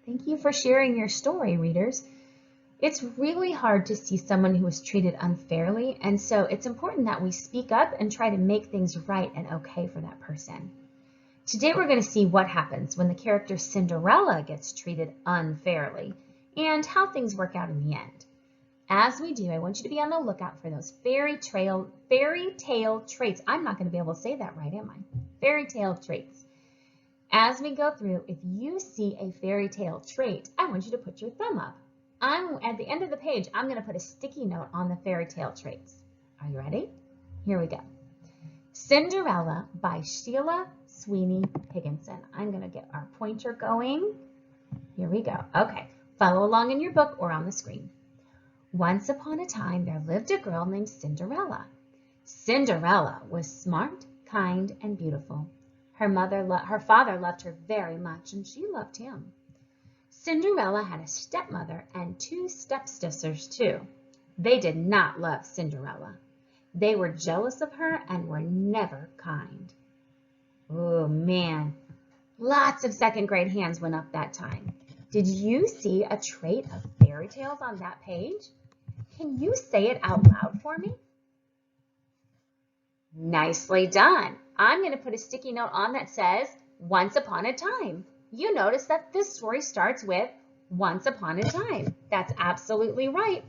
Thank you for sharing your story, readers. It's really hard to see someone who was treated unfairly, and so it's important that we speak up and try to make things right and okay for that person. Today we're going to see what happens when the character Cinderella gets treated unfairly and how things work out in the end. As we do, I want you to be on the lookout for those fairy tale traits. I'm not going to be able to say that right, am I? Fairy tale traits. As we go through, if you see a fairy tale trait, I want you to put your thumb up. At the end of the page, I'm going to put a sticky note on the fairy tale traits. Are you ready? Here we go. Cinderella by Sheila Sweeney Higginson. I'm going to get our pointer going. Here we go. Okay, follow along in your book or on the screen. Once upon a time, there lived a girl named Cinderella. Cinderella was smart, kind, and beautiful. Her father loved her very much, and she loved him. Cinderella had a stepmother and 2 stepsisters too. They did not love Cinderella. They were jealous of her and were never kind. Oh man, lots of second grade hands went up that time. Did you see a trait of fairy tales on that page? Can you say it out loud for me? Nicely done. I'm going to put a sticky note on that says, Once Upon a Time. You notice that this story starts with Once Upon a Time. That's absolutely right.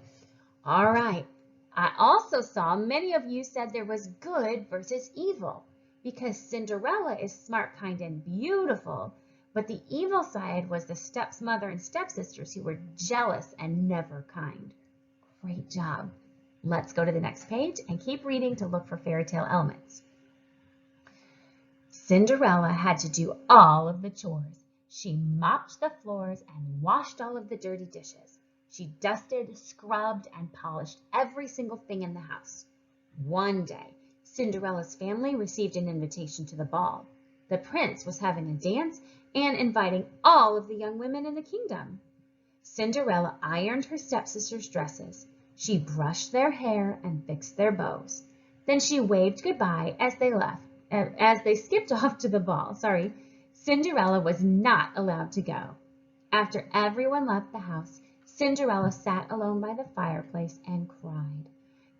All right. I also saw many of you said there was good versus evil because Cinderella is smart, kind, and beautiful, but the evil side was the stepmother and stepsisters who were jealous and never kind. Great job. Let's go to the next page and keep reading to look for fairy tale elements. Cinderella had to do all of the chores. She mopped the floors and washed all of the dirty dishes. She dusted, scrubbed, and polished every single thing in the house. One day, Cinderella's family received an invitation to the ball. The prince was having a dance and inviting all of the young women in the kingdom. Cinderella ironed her stepsisters' dresses. She brushed their hair and fixed their bows. Then she waved goodbye as they skipped off to the ball. Cinderella was not allowed to go. After everyone left the house, Cinderella sat alone by the fireplace and cried.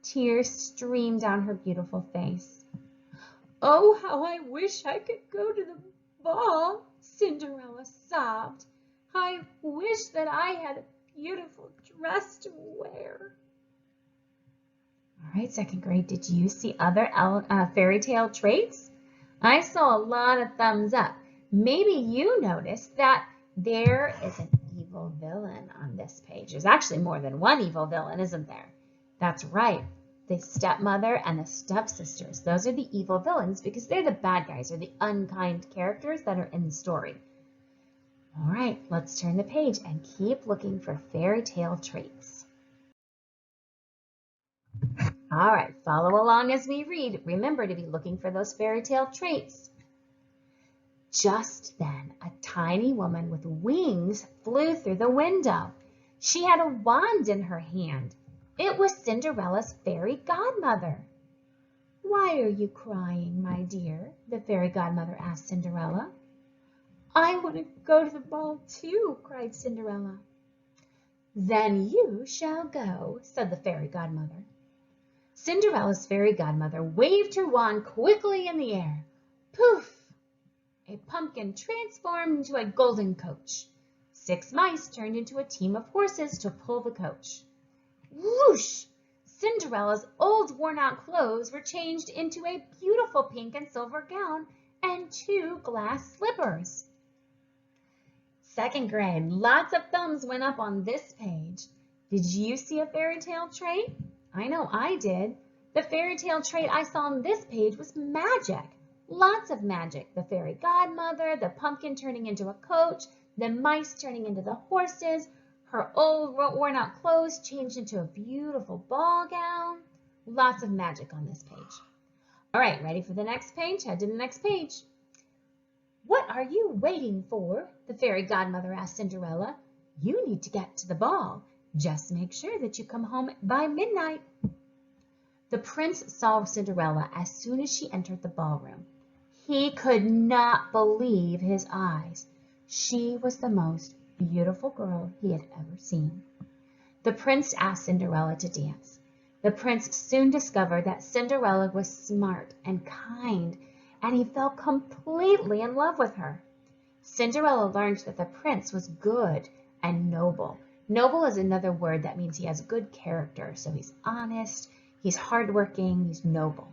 Tears streamed down her beautiful face. Oh, how I wish I could go to the ball, Cinderella sobbed. I wish that I had a beautiful dress to wear. All right, second grade, did you see other fairy tale traits? I saw a lot of thumbs up. Maybe you noticed that there is an evil villain on this page. There's actually more than one evil villain, isn't there? That's right. The stepmother and the stepsisters. Those are the evil villains because they're the bad guys or the unkind characters that are in the story. All right, let's turn the page and keep looking for fairy tale traits. All right, follow along as we read. Remember to be looking for those fairy tale traits. Just then, a tiny woman with wings flew through the window. She had a wand in her hand. It was Cinderella's fairy godmother. Why are you crying, my dear? The fairy godmother asked Cinderella. I want to go to the ball too, cried Cinderella. Then you shall go, said the fairy godmother. Cinderella's fairy godmother waved her wand quickly in the air. Poof! A pumpkin transformed into a golden coach. 6 mice turned into a team of horses to pull the coach. Whoosh! Cinderella's old worn-out clothes were changed into a beautiful pink and silver gown and 2 glass slippers. Second grade, lots of thumbs went up on this page. Did you see a fairy tale trait? I know I did. The fairy tale trait I saw on this page was magic. Lots of magic. The fairy godmother, the pumpkin turning into a coach, the mice turning into the horses, her old worn out clothes changed into a beautiful ball gown. Lots of magic on this page. All right, ready for the next page? Head to the next page. What are you waiting for? The fairy godmother asked Cinderella. You need to get to the ball. Just make sure that you come home by midnight. The prince saw Cinderella as soon as she entered the ballroom. He could not believe his eyes. She was the most beautiful girl he had ever seen. The prince asked Cinderella to dance. The prince soon discovered that Cinderella was smart and kind, and he fell completely in love with her. Cinderella learned that the prince was good and noble. Noble is another word that means he has good character, so he's honest, he's hardworking, he's noble.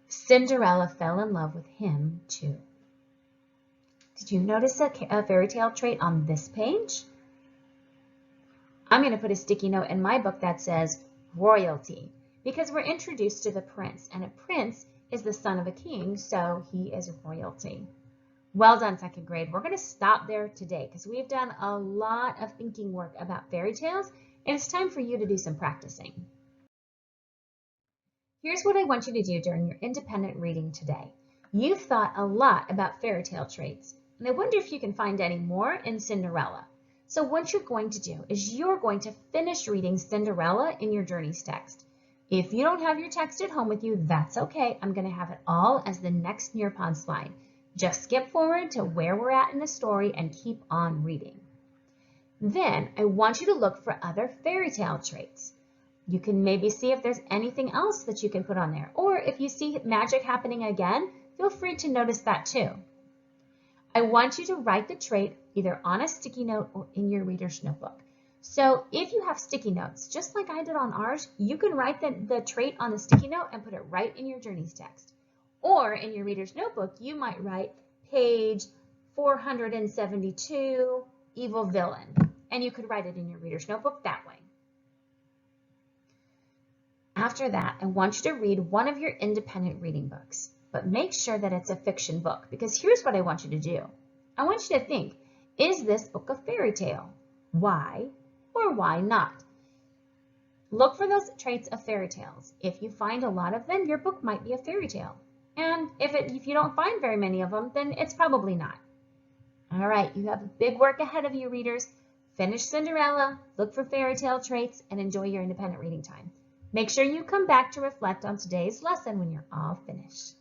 Cinderella fell in love with him too. Did you notice a fairy tale trait on this page? I'm going to put a sticky note in my book that says royalty, because we're introduced to the prince, and a prince is the son of a king, so he is royalty. Well done, second grade. We're going to stop there today because we've done a lot of thinking work about fairy tales, and it's time for you to do some practicing. Here's what I want you to do during your independent reading today. You've thought a lot about fairy tale traits, and I wonder if you can find any more in Cinderella. So what you're going to do is you're going to finish reading Cinderella in your Journeys text. If you don't have your text at home with you, that's okay. I'm going to have it all as the next Nearpod slide. Just skip forward to where we're at in the story and keep on reading. Then I want you to look for other fairy tale traits. You can maybe see if there's anything else that you can put on there. Or if you see magic happening again, feel free to notice that too. I want you to write the trait either on a sticky note or in your reader's notebook. So if you have sticky notes, just like I did on ours, you can write the trait on the sticky note and put it right in your Journeys text. Or in your reader's notebook, you might write page 472, evil villain. And you could write it in your reader's notebook that way. After that, I want you to read one of your independent reading books, but make sure that it's a fiction book, because here's what I want you to do. I want you to think, is this book a fairy tale? Why or why not? Look for those traits of fairy tales. If you find a lot of them, your book might be a fairy tale. And if you don't find very many of them, then it's probably not. All right, you have a big work ahead of you, readers. Finish Cinderella, look for fairy tale traits, and enjoy your independent reading time. Make sure you come back to reflect on today's lesson when you're all finished.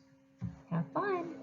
Have fun.